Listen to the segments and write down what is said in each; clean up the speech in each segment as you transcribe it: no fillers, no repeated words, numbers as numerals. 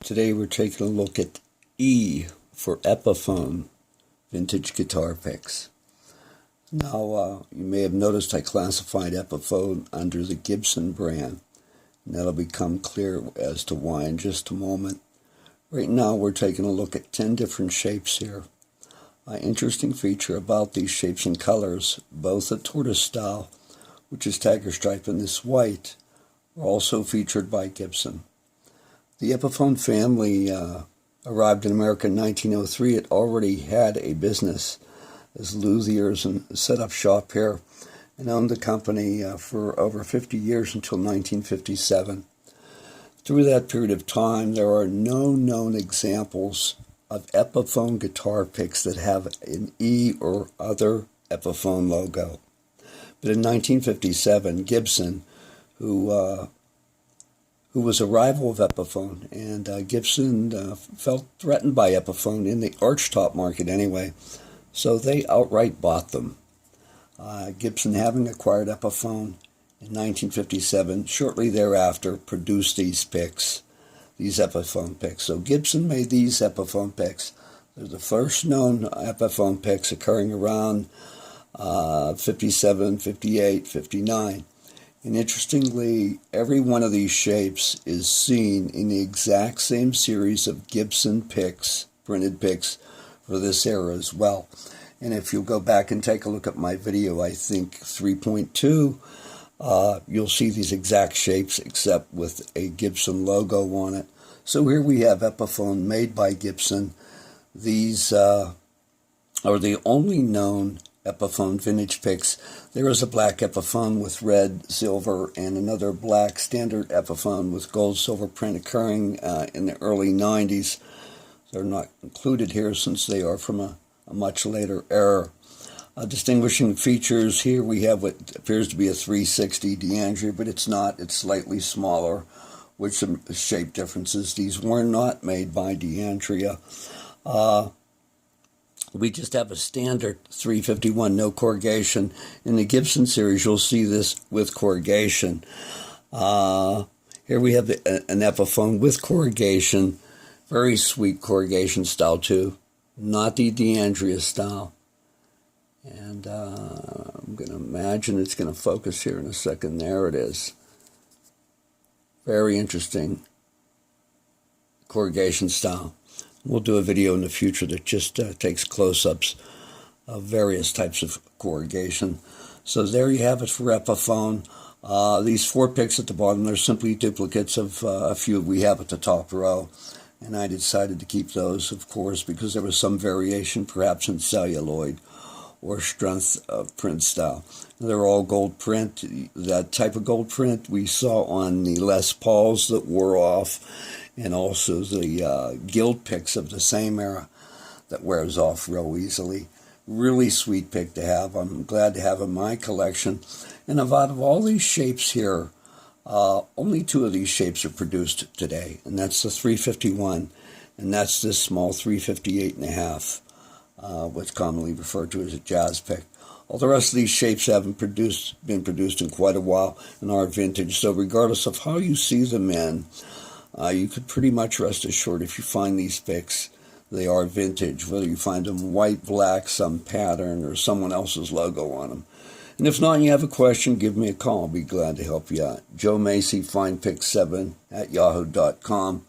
Today we're taking a look at E for Epiphone vintage guitar picks. Now you may have noticed I classified Epiphone under the Gibson brand, and that'll become clear as to why in just a moment. Right now we're taking a look at 10 different shapes here. Interesting feature about these shapes and colors, both the tortoise style, which is tiger stripe, and this white, are also featured by Gibson. The Epiphone family arrived in America in 1903. It already had a business as luthiers and set up shop here and owned the company for over 50 years until 1957. Through that period of time, there are no known examples of Epiphone guitar picks that have an E or other Epiphone logo. But in 1957, Gibson, who was a rival of Epiphone, and Gibson felt threatened by Epiphone in the archtop market anyway, so they outright bought them. Gibson, having acquired Epiphone in 1957, shortly thereafter produced these picks, these Epiphone picks. So Gibson made these Epiphone picks. They're the first known Epiphone picks occurring around 57, 58, 59. And interestingly, every one of these shapes is seen in the exact same series of Gibson picks, printed picks, for this era as well. And if you'll go back and take a look at my video, I think 3.2, you'll see these exact shapes except with a Gibson logo on it. So here we have Epiphone made by Gibson. These are the only known Epiphone vintage picks. There is a black Epiphone with red, silver, and another black standard Epiphone with gold silver print occurring in the early 90s. They're not included here since they are from a much later era. Distinguishing features, here we have what appears to be a 360 D'Andrea, but it's not. It's slightly smaller, with some shape differences. These were not made by D'Andrea. We just have a standard 351, no corrugation. In the Gibson series, you'll see this with corrugation. Here we have an Epiphone with corrugation, very sweet corrugation style too, not the D'Andrea style. And I'm going to imagine it's going to focus here in a second. There it is. Very interesting corrugation style. We'll do a video in the future that just takes close-ups of various types of corrugation. So there you have it for Epiphone. These 4 picks at the bottom, they're simply duplicates of a few we have at the top row. And I decided to keep those, of course, because there was some variation perhaps in celluloid or strength of print style. They're all gold print. That type of gold print we saw on the Les Pauls that wore off, and also the Guild picks of the same era that wears off real easily. Really sweet pick to have. I'm glad to have in my collection. And out of all these shapes here, only 2 of these shapes are produced today, and that's the 351, and that's this small 358.5, what's commonly referred to as a jazz pick. All the rest of these shapes haven't been produced in quite a while and are vintage, so regardless of how you see them in, you could pretty much rest assured if you find these picks, they are vintage, whether you find them white, black, some pattern, or someone else's logo on them. And if not, and you have a question, give me a call. I'll be glad to help you out. Joe Macy, FindPick7 at yahoo.com.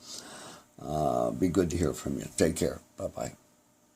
Be good to hear from you. Take care. Bye-bye.